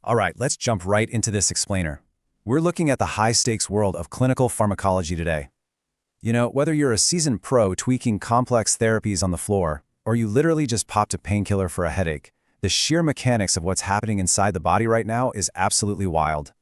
All right, let's jump right into this explainer. We're looking at the high-stakes world of clinical pharmacology today. You know, whether you're a seasoned pro tweaking complex therapies on the floor, or you literally just popped a painkiller for a headache, the sheer mechanics of what's happening inside the body right now is absolutely wild.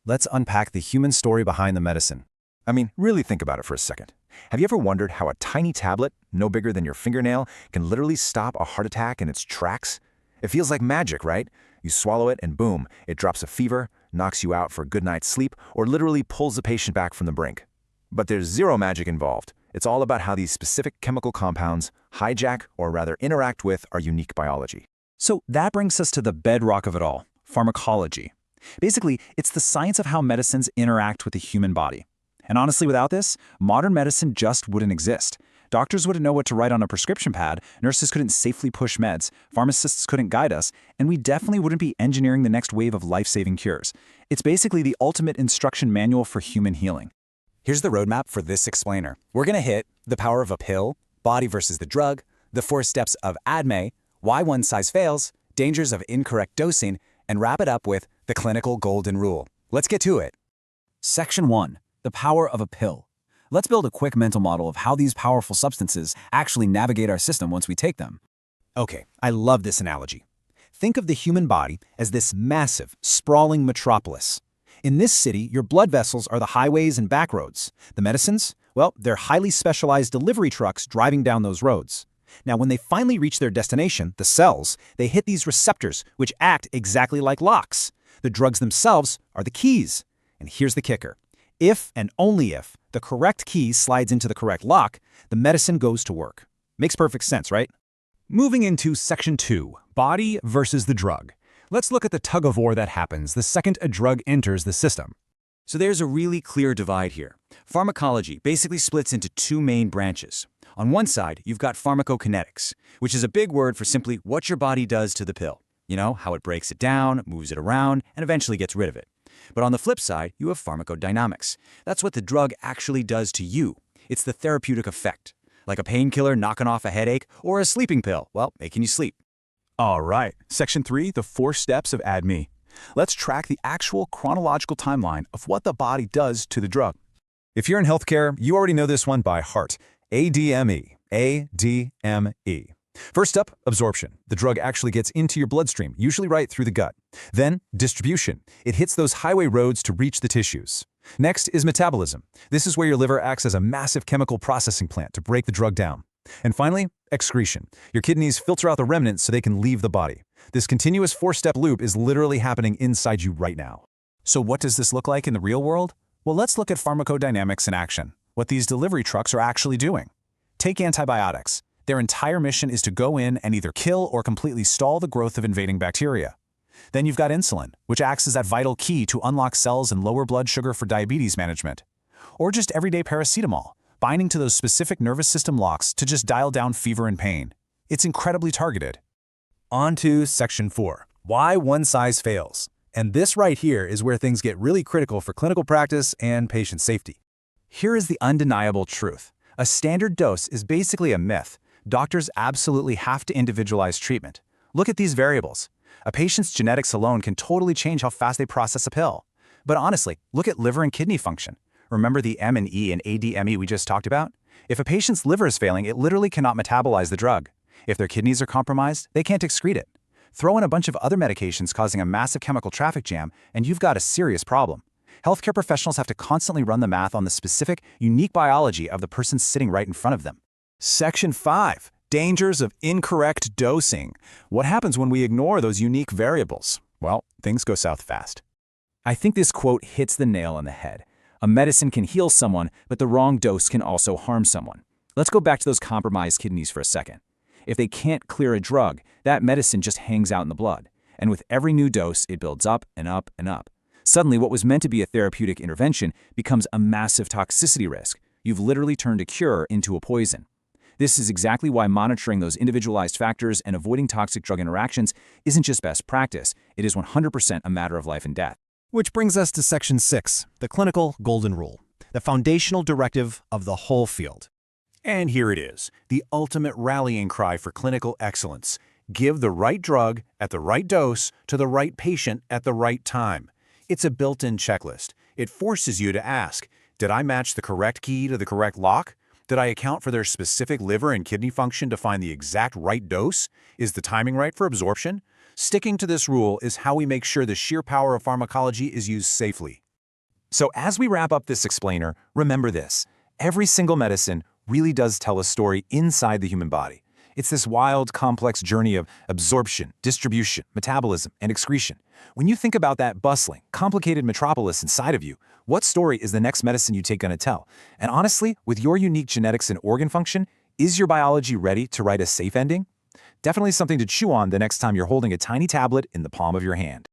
Let's unpack the human story behind the medicine. I mean, really think about it for a second. Have you ever wondered how a tiny tablet, no bigger than your fingernail, can literally stop a heart attack in its tracks? It feels like magic, right? You swallow it and boom, it drops a fever, knocks you out for a good night's sleep, or literally pulls the patient back from the brink. But there's zero magic involved. It's all about how these specific chemical compounds hijack, or rather interact with, our unique biology. So that brings us to the bedrock of it all, pharmacology. Basically, it's the science of how medicines interact with the human body. And honestly, without this, modern medicine just wouldn't exist. Doctors wouldn't know what to write on a prescription pad, nurses couldn't safely push meds, pharmacists couldn't guide us, and we definitely wouldn't be engineering the next wave of life-saving cures. It's basically the ultimate instruction manual for human healing. Here's the roadmap for this explainer. We're going to hit the power of a pill, body versus the drug, the 4 steps of ADME, why one size fails, dangers of incorrect dosing, and wrap it up with the clinical golden rule. Let's get to it. Section 1. The power of a pill. Let's build a quick mental model of how these powerful substances actually navigate our system once we take them. Okay, I love this analogy. Think of the human body as this massive, sprawling metropolis. In this city, your blood vessels are the highways and back roads. The medicines? Well, they're highly specialized delivery trucks driving down those roads. Now, when they finally reach their destination, the cells, they hit these receptors, which act exactly like locks. The drugs themselves are the keys. And here's the kicker. If and only if the correct key slides into the correct lock, the medicine goes to work. Makes perfect sense, right? Moving into Section 2, Body versus the Drug. Let's look at the tug-of-war that happens the second a drug enters the system. So there's a really clear divide here. Pharmacology basically splits into 2 main branches. On one side, you've got pharmacokinetics, which is a big word for simply what your body does to the pill. You know, how it breaks it down, moves it around, and eventually gets rid of it. But on the flip side, you have pharmacodynamics. That's what the drug actually does to you. It's the therapeutic effect. Like a painkiller knocking off a headache, or a sleeping pill, well, making you sleep. All right, Section 3, the 4 steps of ADME. Let's track the actual chronological timeline of what the body does to the drug. If you're in healthcare, you already know this one by heart. ADME. ADME. First up, absorption. The drug actually gets into your bloodstream, usually right through the gut. Then, distribution. It hits those highway roads to reach the tissues. Next is metabolism. This is where your liver acts as a massive chemical processing plant to break the drug down. And finally, excretion. Your kidneys filter out the remnants so they can leave the body. This continuous 4-step loop is literally happening inside you right now. So what does this look like in the real world? Well, let's look at pharmacodynamics in action, what these delivery trucks are actually doing. Take antibiotics. Their entire mission is to go in and either kill or completely stall the growth of invading bacteria. Then you've got insulin, which acts as that vital key to unlock cells and lower blood sugar for diabetes management. Or just everyday paracetamol, binding to those specific nervous system locks to just dial down fever and pain. It's incredibly targeted. On to Section 4, why one size fails. And this right here is where things get really critical for clinical practice and patient safety. Here is the undeniable truth. A standard dose is basically a myth. Doctors absolutely have to individualize treatment. Look at these variables. A patient's genetics alone can totally change how fast they process a pill. But honestly, look at liver and kidney function. Remember the M and E and ADME we just talked about? If a patient's liver is failing, it literally cannot metabolize the drug. If their kidneys are compromised, they can't excrete it. Throw in a bunch of other medications causing a massive chemical traffic jam, and you've got a serious problem. Healthcare professionals have to constantly run the math on the specific, unique biology of the person sitting right in front of them. Section 5. Dangers of incorrect dosing. What happens when we ignore those unique variables? Well, things go south fast. I think this quote hits the nail on the head. A medicine can heal someone, but the wrong dose can also harm someone. Let's go back to those compromised kidneys for a second. If they can't clear a drug, that medicine just hangs out in the blood. And with every new dose, it builds up and up and up. Suddenly, what was meant to be a therapeutic intervention becomes a massive toxicity risk. You've literally turned a cure into a poison. This is exactly why monitoring those individualized factors and avoiding toxic drug interactions isn't just best practice, it is 100% a matter of life and death. Which brings us to Section 6, the clinical golden rule, the foundational directive of the whole field. And here it is, the ultimate rallying cry for clinical excellence. Give the right drug at the right dose to the right patient at the right time. It's a built-in checklist. It forces you to ask, did I match the correct key to the correct lock? Did I account for their specific liver and kidney function to find the exact right dose? Is the timing right for absorption? Sticking to this rule is how we make sure the sheer power of pharmacology is used safely. So as we wrap up this explainer, remember this. Every single medicine really does tell a story inside the human body. It's this wild, complex journey of absorption, distribution, metabolism, and excretion. When you think about that bustling, complicated metropolis inside of you, what story is the next medicine you take going to tell? And honestly, with your unique genetics and organ function, is your biology ready to write a safe ending? Definitely something to chew on the next time you're holding a tiny tablet in the palm of your hand.